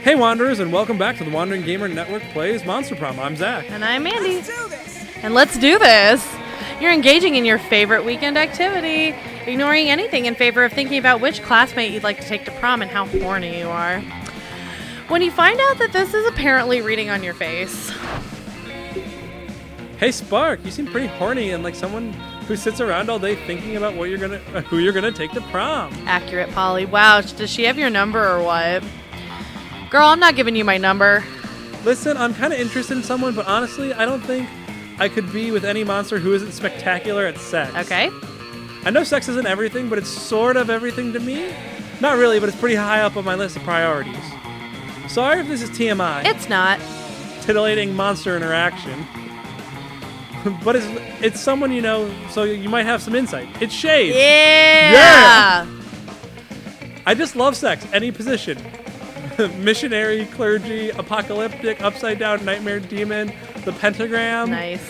Hey Wanderers, and welcome back to the Wandering Gamer Network Plays Monster Prom. I'm Zack. And I'm Mandi. Let's do this! And let's do this! You're engaging in your favorite weekend activity, ignoring anything in favor of thinking about which classmate you'd like to take to prom and how horny you are. When you find out that this is apparently reading on your face. Hey Spark, you seem pretty horny and like someone who sits around all day thinking about who you're gonna take to prom. Accurate, Polly. Wow, does she have your number or what? Girl, I'm not giving you my number. Listen, I'm kind of interested in someone, but honestly, I don't think I could be with any monster who isn't spectacular at sex. Okay. I know sex isn't everything, but it's sort of everything to me. Not really, but it's pretty high up on my list of priorities. Sorry if this is TMI. It's not. Titillating monster interaction. But it's someone you know, so you might have some insight. It's Shades. Yeah! I just love sex, any position. Missionary, clergy, apocalyptic, upside down, nightmare demon, the pentagram. Nice.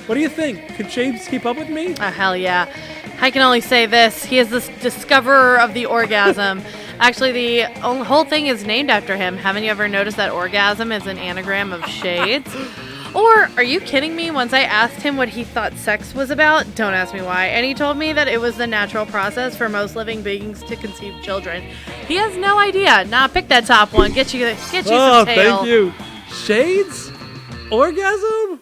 What do you think? Could Shades keep up with me? Oh, hell yeah. I can only say this. He is the discoverer of the orgasm. Actually, the whole thing is named after him. Haven't you ever noticed that orgasm is an anagram of Shades? Or, are you kidding me? Once I asked him what he thought sex was about, don't ask me why, and he told me that it was the natural process for most living beings to conceive children. He has no idea. Nah, pick that top one. Get you some tail. Thank you. Shades? Orgasm?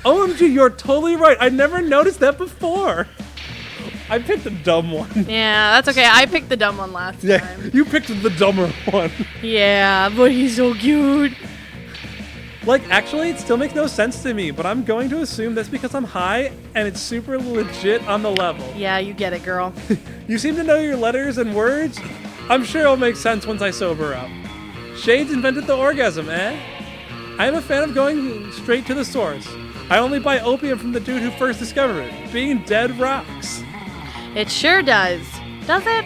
OMG, you're totally right. I never noticed that before. I picked a dumb one. Yeah, that's okay. I picked the dumb one last time. You picked the dumber one. Yeah, but he's so cute. Like, actually, it still makes no sense to me, but I'm going to assume that's because I'm high and it's super legit on the level. Yeah, you get it, girl. You seem to know your letters and words. I'm sure it'll make sense once I sober up. Shades invented the orgasm, eh? I am a fan of going straight to the source. I only buy opium from the dude who first discovered it. Being dead rocks. It sure does. Does it?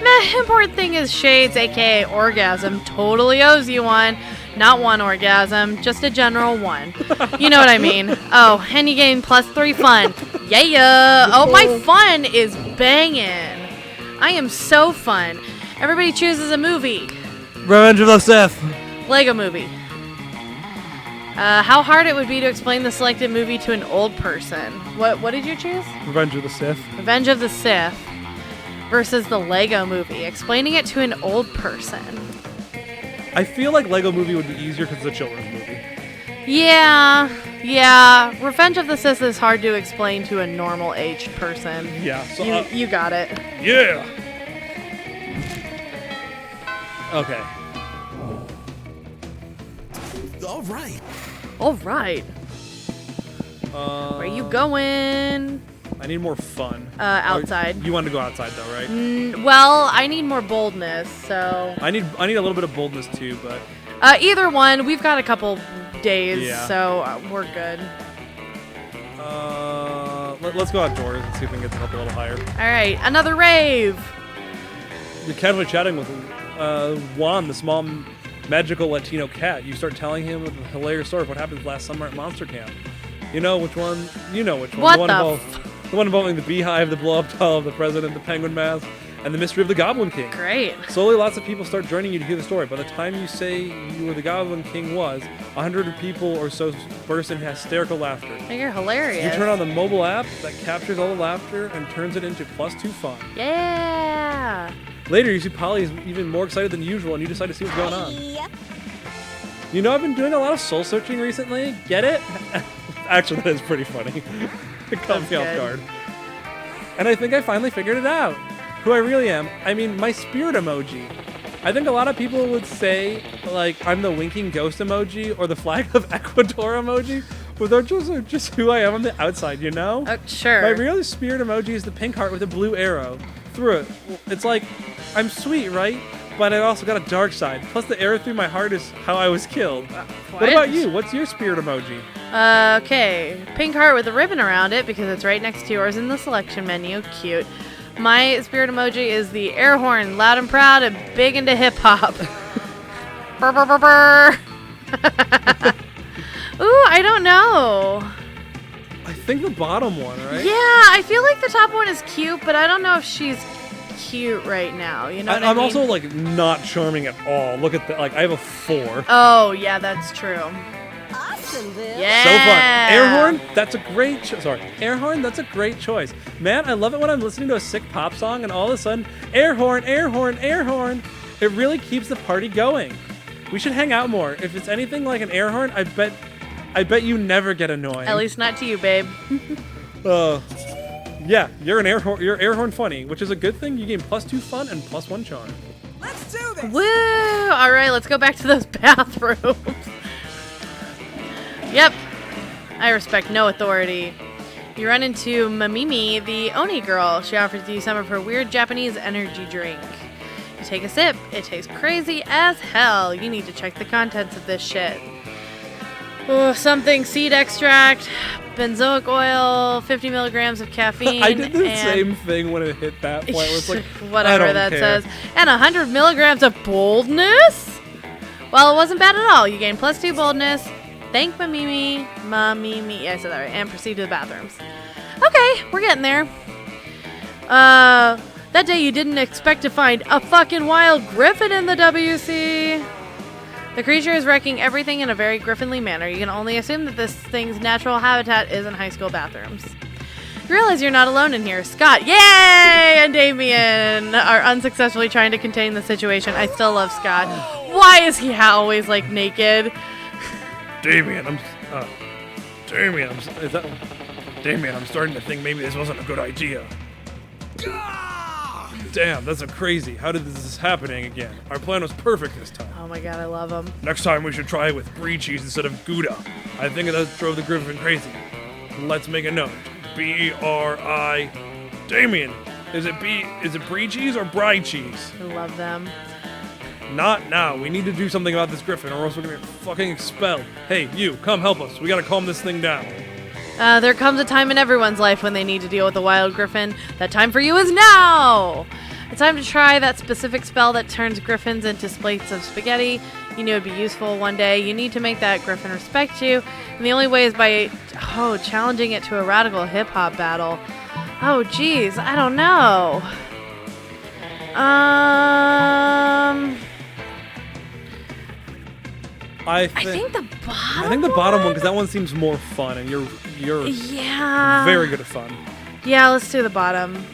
Meh, important thing is Shades, aka Orgasm, totally owes you one. Not one orgasm, just a general one. You know what I mean. Oh, and you gain +3 fun. Yeah. Oh, my fun is banging. I am so fun. Everybody chooses a movie. Revenge of the Sith. Lego movie. How hard it would be to explain the selected movie to an old person. What did you choose? Revenge of the Sith. Revenge of the Sith versus the Lego movie. Explaining it to an old person. I feel like Lego movie would be easier because it's a children's movie. Yeah. Revenge of the Sith is hard to explain to a normal aged person. Yeah. So, you got it. Yeah. Okay. All right. Where are you going? I need more fun. Outside. You want to go outside though, right? Well, I need more boldness, so... I need a little bit of boldness too, but... either one. We've got a couple days, Yeah. so we're good. Let's go outdoors and see if we can get this up a little higher. All right, another rave. You're casually chatting with Juan, the small magical Latino cat. You start telling him a hilarious story of what happened last summer at Monster Camp. You know which one? You know which one. What The one involving the beehive, the blow-up doll of the president, the penguin mask, and the mystery of the Goblin King. Great. Slowly, lots of people start joining you to hear the story. By the time you say you were the Goblin King 100 people or so burst into hysterical laughter. Oh, you're hilarious. You turn on the mobile app that captures all the laughter and turns it into +2 fun. Yeah. Later, you see Polly is even more excited than usual, and you decide to see what's going on. Yep. You know, I've been doing a lot of soul searching recently. Get it? Actually, that is pretty funny. It caught me off guard. And I think I finally figured it out. Who I really am. I mean, my spirit emoji. I think a lot of people would say, like, I'm the winking ghost emoji or the flag of Ecuador emoji, but they're just who I am on the outside, you know? Sure. My real spirit emoji is the pink heart with a blue arrow through it. It's like, I'm sweet, right? But I also got a dark side. Plus, the arrow through my heart is how I was killed. What about you? What's your spirit emoji? Okay. Pink heart with a ribbon around it because it's right next to yours in the selection menu. Cute. My spirit emoji is the air horn, loud and proud and big into hip hop. Brr, brr, brr, brr. Ooh, I don't know. I think the bottom one, right? Yeah, I feel like the top one is cute, but I don't know if she's cute right now. You know what I I'm mean? also like not charming at all. Look at that. Like I have a 4. Oh, yeah, that's true. Awesome, Bill. Yeah. So fun. Air horn, that's a great air horn, that's a great choice. Man, I love it when I'm listening to a sick pop song and all of a sudden, air horn, air horn, air horn. It really keeps the party going. We should hang out more. If it's anything like an air horn, I bet you never get annoying. At least not to you, babe. Yeah, you're air horn funny, which is a good thing. You gain +2 fun and +1 charm. Let's do this. Woo! All right, let's go back to those bathrooms. Yep. I respect no authority. You run into Mamimi, the Oni girl. She offers you some of her weird Japanese energy drink. You take a sip. It tastes crazy as hell. You need to check the contents of this shit. Something seed extract, benzoic oil, 50 milligrams of caffeine. I did the same thing when it hit that point. It was like, whatever I don't that care. says. And 100 milligrams of boldness? Well, it wasn't bad at all. You gain +2 boldness. Thank Mamimi. Yeah, I said that right. And proceed to the bathrooms. Okay, we're getting there. That day you didn't expect to find a fucking wild griffin in the WC. The creature is wrecking everything in a very griffinly manner. You can only assume that this thing's natural habitat is in high school bathrooms. You realize you're not alone in here. Scott, yay! And Damien are unsuccessfully trying to contain the situation. I still love Scott. Why is he always, like, naked? Damien, I'm starting to think maybe this wasn't a good idea. Damn, that's crazy. How did this happening again? Our plan was perfect this time. Oh my god, I love him. Next time we should try it with brie cheese instead of Gouda. I think that drove the griffin crazy. Let's make a note. B-R-I. Damien, is it brie cheese or brie cheese? I love them. Not now. We need to do something about this griffin or else we're gonna get fucking expelled. Hey, you, come help us. We gotta calm this thing down. There comes a time in everyone's life when they need to deal with a wild griffin. That time for you is now! It's time to try that specific spell that turns griffins into plates of spaghetti. You knew it'd be useful one day. You need to make that griffin respect you. And the only way is by, challenging it to a radical hip-hop battle. Oh, geez. I don't know. I think the bottom I think the bottom one, because that one seems more fun, and you're Yeah. very good at fun. Yeah, let's do the bottom.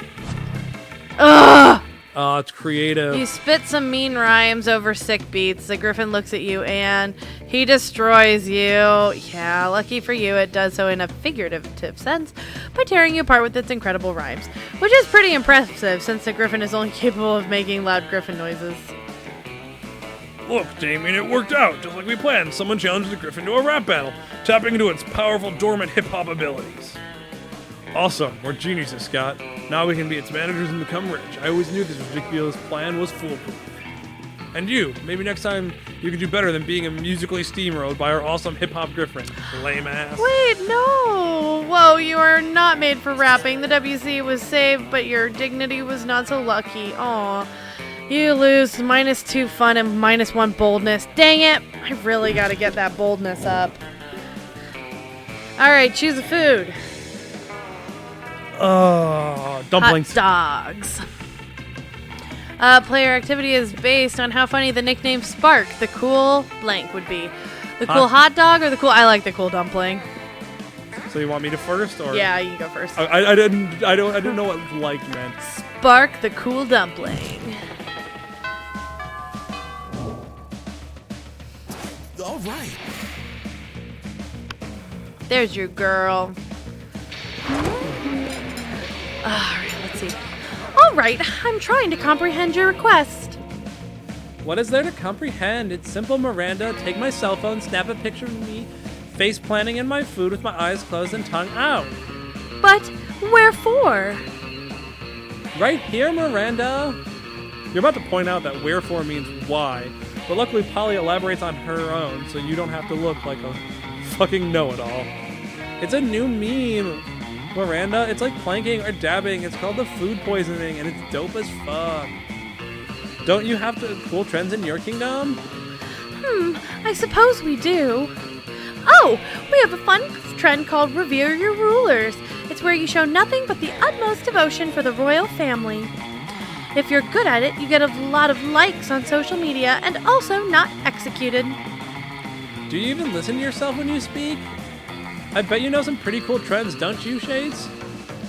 Ugh! It's creative. You spit some mean rhymes over sick beats. The griffin looks at you and he destroys you. Yeah, lucky for you, it does so in a figurative sense by tearing you apart with its incredible rhymes, which is pretty impressive since the griffin is only capable of making loud griffin noises. Look, Damien, it worked out, just like we planned. Someone challenged the griffin to a rap battle, tapping into its powerful dormant hip-hop abilities. Awesome, we're geniuses, Scott. Now we can be its managers and become rich. I always knew this ridiculous plan was foolproof. And you, maybe next time you can do better than being musically steamrolled by our awesome hip-hop griffin. Lame ass. Wait, no! Whoa, you are not made for rapping. The WC was saved, but your dignity was not so lucky. Aw. You lose -2 fun and -1 boldness. Dang it! I really gotta get that boldness up. Alright, choose a food. Dumplings. Hot dogs. Player activity is based on how funny the nickname Spark, the cool blank, would be. The cool hot dog or the cool... I like the cool dumpling. So you want me to first, or? Yeah, you go first. I didn't know what like meant. Spark the cool dumpling. All right. There's your girl. Alright, let's see. Alright, I'm trying to comprehend your request. What is there to comprehend? It's simple, Miranda. Take my cell phone, snap a picture of me, face planting in my food with my eyes closed and tongue out. But wherefore? Right here, Miranda. You're about to point out that wherefore means why, but luckily Polly elaborates on her own, so you don't have to look like a fucking know-it-all. It's a new meme, Miranda. It's like planking or dabbing. It's called the food poisoning, and it's dope as fuck. Don't you have cool trends in your kingdom? I suppose we do. Oh, we have a fun trend called Revere Your Rulers. It's where you show nothing but the utmost devotion for the royal family. If you're good at it, you get a lot of likes on social media and also not executed. Do you even listen to yourself when you speak? I bet you know some pretty cool trends, don't you, Shades?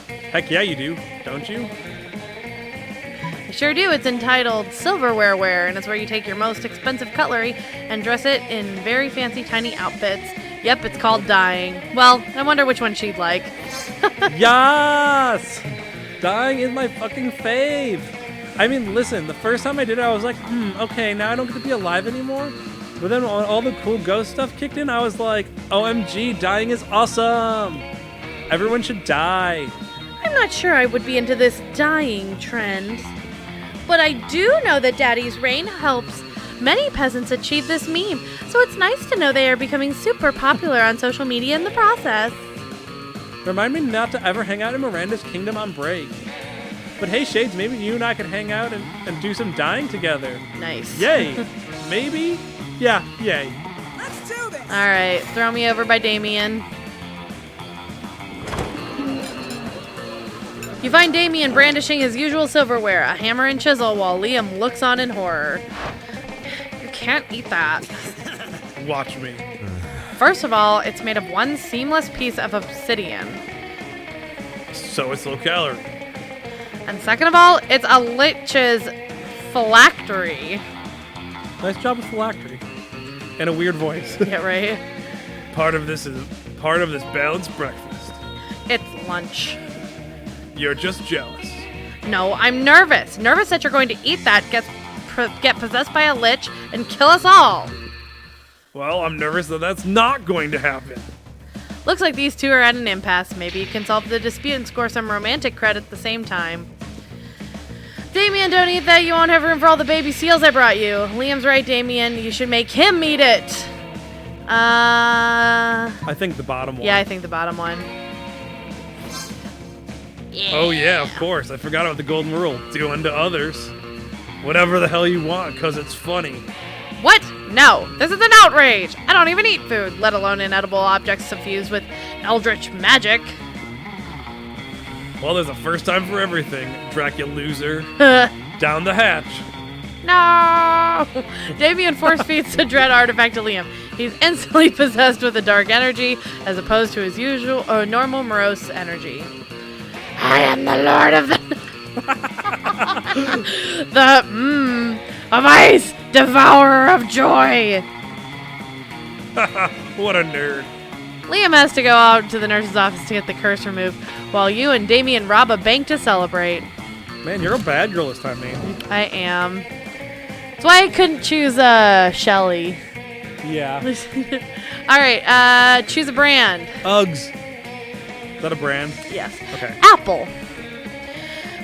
Heck yeah, you do, don't you? I sure do. It's entitled Silverware Wear, and it's where you take your most expensive cutlery and dress it in very fancy tiny outfits. Yep, it's called dyeing. Well, I wonder which one she'd like. Yes! Dying is my fucking fave. I mean, listen, the first time I did it, I was like, okay, now I don't get to be alive anymore. But then when all the cool ghost stuff kicked in, I was like, OMG, dying is awesome. Everyone should die. I'm not sure I would be into this dyeing trend. But I do know that Daddy's Rain helps many peasants achieve this meme, so it's nice to know they are becoming super popular on social media in the process. Remind me not to ever hang out in Miranda's kingdom on break. But hey, Shades, maybe you and I could hang out and do some dying together. Nice. Yay. Maybe? Yeah, yay. Let's do this. Alright, throw me over by Damien. You find Damien brandishing his usual silverware, a hammer and chisel, while Liam looks on in horror. You can't eat that. Watch me. First of all, it's made of one seamless piece of obsidian. So it's low calorie. And second of all, it's a lich's phylactery. Nice job with phylactery. And a weird voice. Yeah, right? Part of this balanced breakfast. It's lunch. You're just jealous. No, I'm nervous. Nervous that you're going to eat that, get possessed by a lich, and kill us all. Well, I'm nervous that that's not going to happen. Looks like these two are at an impasse. Maybe you can solve the dispute and score some romantic credit at the same time. Damien, don't eat that. You won't have room for all the baby seals I brought you. Liam's right, Damien. You should make him eat it. I think the bottom one. Yeah, I think the bottom one. Yeah. Oh yeah, of course. I forgot about the golden rule. Do unto others whatever the hell you want, because it's funny. What? No, this is an outrage. I don't even eat food, let alone inedible objects suffused with eldritch magic. Well, there's a first time for everything, Dracula loser. Down the hatch. No! Damien force feeds the dread artifact to Liam. He's instantly possessed with a dark energy, as opposed to his usual or normal morose energy. I am the Lord of of ice, devourer of joy. What a nerd. Liam has to go out to the nurse's office to get the curse removed, while you and Damien rob a bank to celebrate. Man, you're a bad girl this time, man. I am. That's why I couldn't choose Shelly. Yeah. Alright, choose a brand. Uggs. Is that a brand? Yes. Okay. Apple.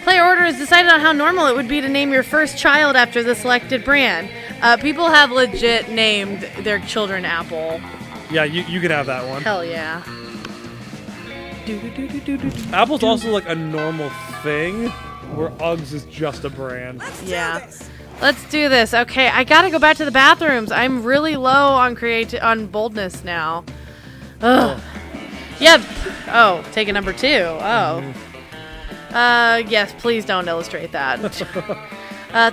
Player order has decided on how normal it would be to name your first child after the selected brand. People have legit named their children Apple. Yeah, you can have that one. Hell yeah. Apple's also like a normal thing, where Uggs is just a brand. Let's do Yeah. this. Let's do this. Okay, I gotta go back to the bathrooms. I'm really low on boldness now. Ugh. Yep. Oh, take a number 2. Oh. Yes, please don't illustrate that.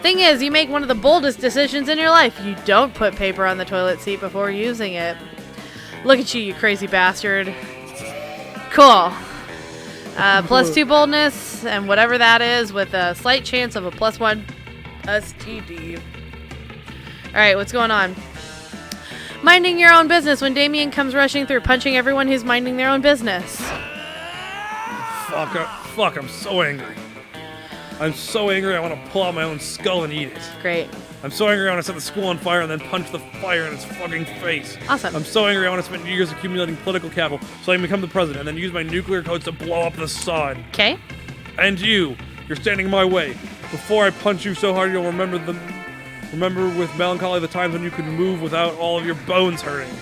Thing is, you make one of the boldest decisions in your life. You don't put paper on the toilet seat before using it. Look at you, you crazy bastard. Cool. +2 boldness, and whatever that is, with a slight chance of a +1 STD. Alright, what's going on? Minding your own business when Damien comes rushing through, punching everyone who's minding their own business. Fuck, I'm so angry. I'm so angry I want to pull out my own skull and eat it. Great. I'm so angry I want to set the school on fire and then punch the fire in its fucking face. Awesome. I'm so angry I want to spend years accumulating political capital so I can become the president and then use my nuclear codes to blow up the sun. Okay. And you're standing in my way. Before I punch you so hard you'll remember with melancholy the times when you could move without all of your bones hurting.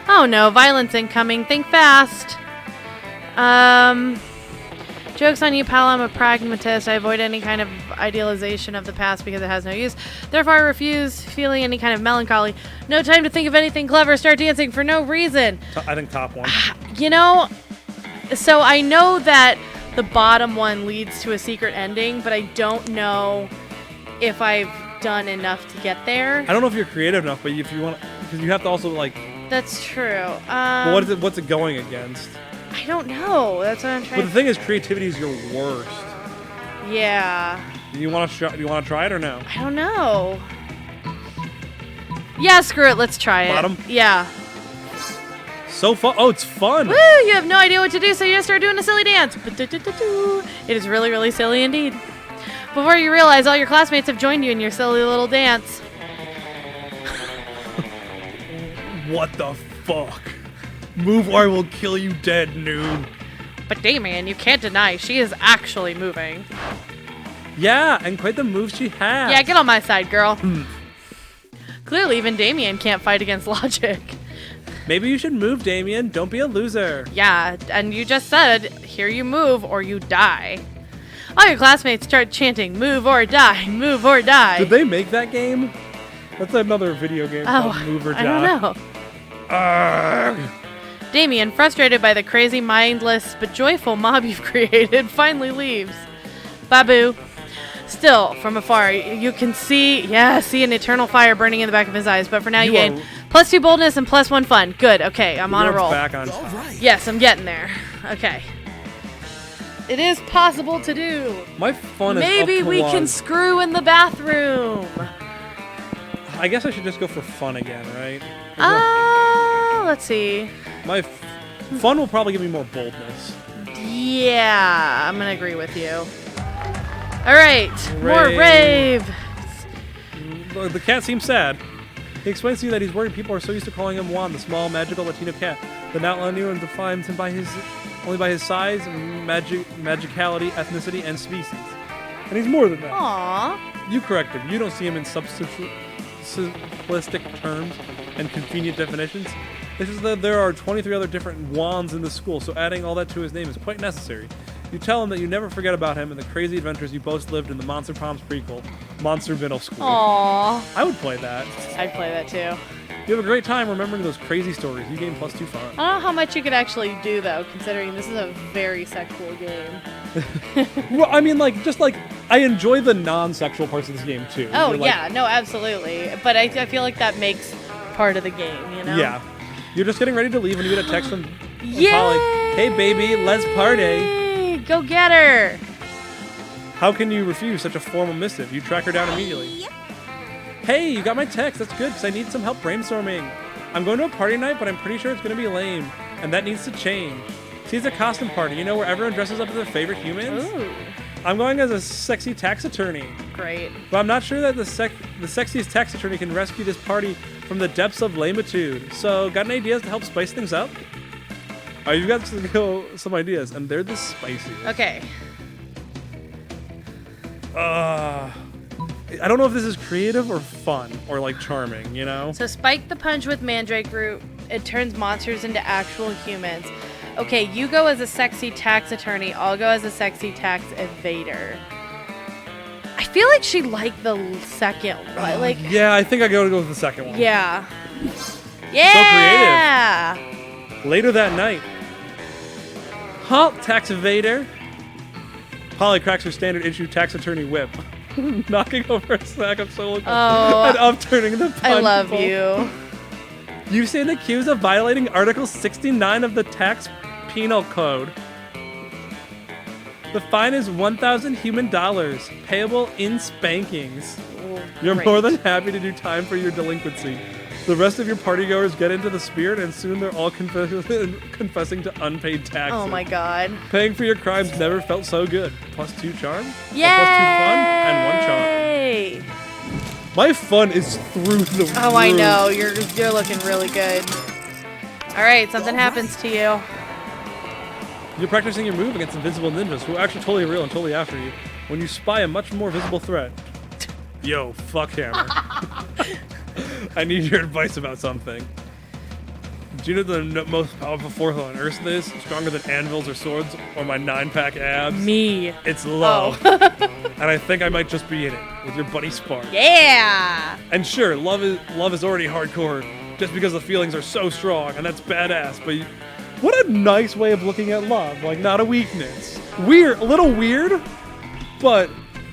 Oh no, violence incoming. Think fast. Joke's on you, pal. I'm a pragmatist. I avoid any kind of idealization of the past because it has no use. Therefore, I refuse feeling any kind of melancholy. No time to think of anything clever. Start dancing for no reason. I think top one. You know, so I know that the bottom one leads to a secret ending, but I don't know if I've done enough to get there. I don't know if you're creative enough, but if you want, because you have to also like. That's true. But what is it? What's it going against? I don't know. That's what I'm trying. But the thing is, creativity is your worst. Yeah. Do you want to try it or no? I don't know. Yeah, screw it. Let's try it. Bottom? Yeah. So fun. Oh, it's fun. Woo! You have no idea what to do, so you just start doing a silly dance. It is really, really silly indeed. Before you realize, all your classmates have joined you in your silly little dance. What the fuck? Move or I will kill you dead, noob. But Damien, you can't deny she is actually moving. Yeah, and quite the move she has. Yeah, get on my side, girl. Clearly, even Damien can't fight against logic. Maybe you should move, Damien. Don't be a loser. Yeah, and you just said, here you move or you die. All your classmates start chanting, move or die, move or die. Did they make that game? That's another video game called Move or Die. I don't know. Arrgh. Damien, frustrated by the crazy, mindless, but joyful mob you've created, finally leaves. Babu. Still, from afar, you can see an eternal fire burning in the back of his eyes, but for now you gain +2 boldness and +1 fun. Good, okay, I'm on a roll. Back on All top. right. Yes, I'm getting there. Okay. It is possible to do. My fun Maybe is up to we one. can screw in the bathroom. I guess I should just go for fun again, right? Let's see. My fun will probably give me more boldness. Yeah, I'm gonna agree with you. All right, more Rave. rave. The cat seems sad. He explains to you that he's worried people are so used to calling him Juan, the small, magical Latino cat, that now anyone defines him by only by his size, magicality, ethnicity, and species. And he's more than that. Aww. You correct him. You don't see him in simplistic terms and convenient definitions. This is that there are 23 other different Juans in the school, so adding all that to his name is quite necessary. You tell him that you never forget about him and the crazy adventures you both lived in the Monster Proms prequel, Monster Middle School. Aww. I would play that. I'd play that too. You have a great time remembering those crazy stories. You gain +2 fun. I don't know how much you could actually do though, considering this is a very sexual game. Well, I mean, I enjoy the non-sexual parts of this game too. Oh You're like- yeah, no, absolutely. But I feel like that makes part of the game, you know? Yeah. You're just getting ready to leave when you get a text from Yay! Polly. Hey baby, let's party. Go get her! How can you refuse such a formal missive? You track her down immediately. Hey, you got my text. That's good because I need some help brainstorming. I'm going to a party night, but I'm pretty sure it's going to be lame, and that needs to change. See, it's a costume party, you know, where everyone dresses up as their favorite humans. Ooh, I'm going as a sexy tax attorney, great. but I'm not sure that the sexiest tax attorney can rescue this party from the depths of lamitude. So, got any ideas to help spice things up? Oh, you've got some ideas, and they're the spiciest. Okay. I don't know if this is creative or fun or like charming, you know? So Spike the Punch with Mandrake Root, it turns monsters into actual humans. Okay, you go as a sexy tax attorney, I'll go as a sexy tax evader. I feel like she liked the second one. Like, Yeah, I think I gotta go with the second one. yeah. Yeah! Later that night. Halt, tax evader. Polly cracks her standard issue tax attorney whip, knocking over a sack of solo cups and upturning the punch I love bowl. you. You stand accused of violating Article 69 of the Tax Penal Code. The fine is 1,000 human dollars, payable in spankings. You're Great. more than happy to do time for your delinquency. The rest of your partygoers get into the spirit, and soon they're all confessing to unpaid taxes. Oh my god. Paying for your crimes never felt so good. +2 charm, Yay! +2 fun, and 1 charm. My fun is through the roof. Oh, I know. You're looking really good. All right, something happens to you. You're practicing your move against invisible ninjas who are actually totally real and totally after you when you spy a much more visible threat. Yo, fuck Hammer. I need your advice about something. Do you know the most powerful force on Earth is? Stronger than anvils or swords or my 9-pack abs? Me. It's love. And I think I might just be in it with your buddy Spark. Yeah. And sure, love is already hardcore just because the feelings are so strong, and that's badass, but What a nice way of looking at love. Like, not a weakness. Weird, a little weird, but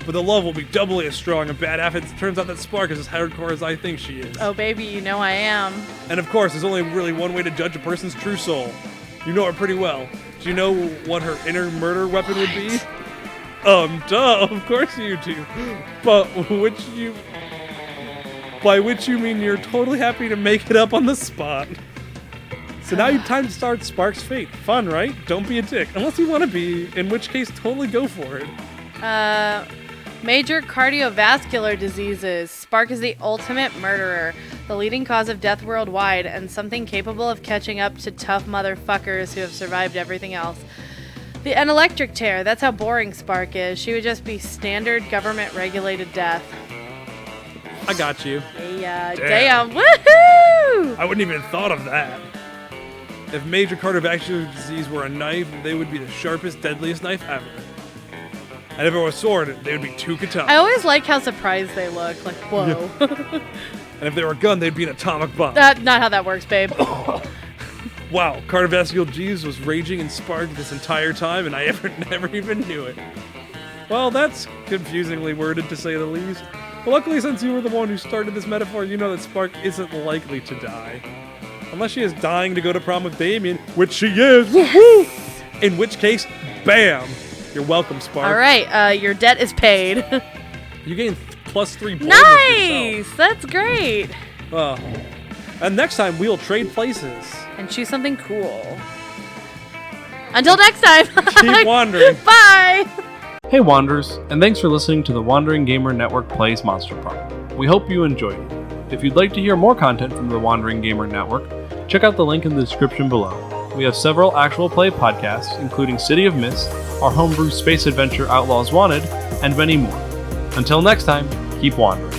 the love will be doubly as strong and bad if it turns out that Spark is as hardcore as I think she is. Oh, baby, you know I am. And of course, there's only really one way to judge a person's true soul. You know her pretty well. Do you know what her inner murder weapon would be? Duh, of course you do. But by which you mean you're totally happy to make it up on the spot. So now time to start Spark's fate. Fun, right? Don't be a dick. Unless you want to be, in which case, totally go for it. Major cardiovascular diseases. Spark is the ultimate murderer, the leading cause of death worldwide, and something capable of catching up to tough motherfuckers who have survived everything else. An electric tear. That's how boring Spark is. She would just be standard government-regulated death. I got you. Yeah, damn. Woohoo! I wouldn't even have thought of that. If major cardiovascular disease were a knife, they would be the sharpest, deadliest knife ever. And if it were a sword, they would be two katanas. I always like how surprised they look. Like, whoa. Yeah. And if they were a gun, they'd be an atomic bomb. That's not how that works, babe. Wow, cardiovascular disease was raging in Spark this entire time, and I never even knew it. Well, that's confusingly worded, to say the least. But luckily, since you were the one who started this metaphor, you know that Spark isn't likely to die. Unless she is dying to go to prom with Damien, which she is. Yes. In which case, bam! You're welcome, Spark. All right, your debt is paid. You gain +3 bonus. Nice! That's great. And next time, we'll trade places. And choose something cool. Until next time. Keep wandering. Bye! Hey Wanderers, and thanks for listening to the Wandering Gamer Network Plays Monster Prom. We hope you enjoyed it. If you'd like to hear more content from the Wandering Gamer Network, check out the link in the description below. We have several actual play podcasts, including City of Mist, our homebrew space adventure Outlaws Wanted, and many more. Until next time, keep wandering.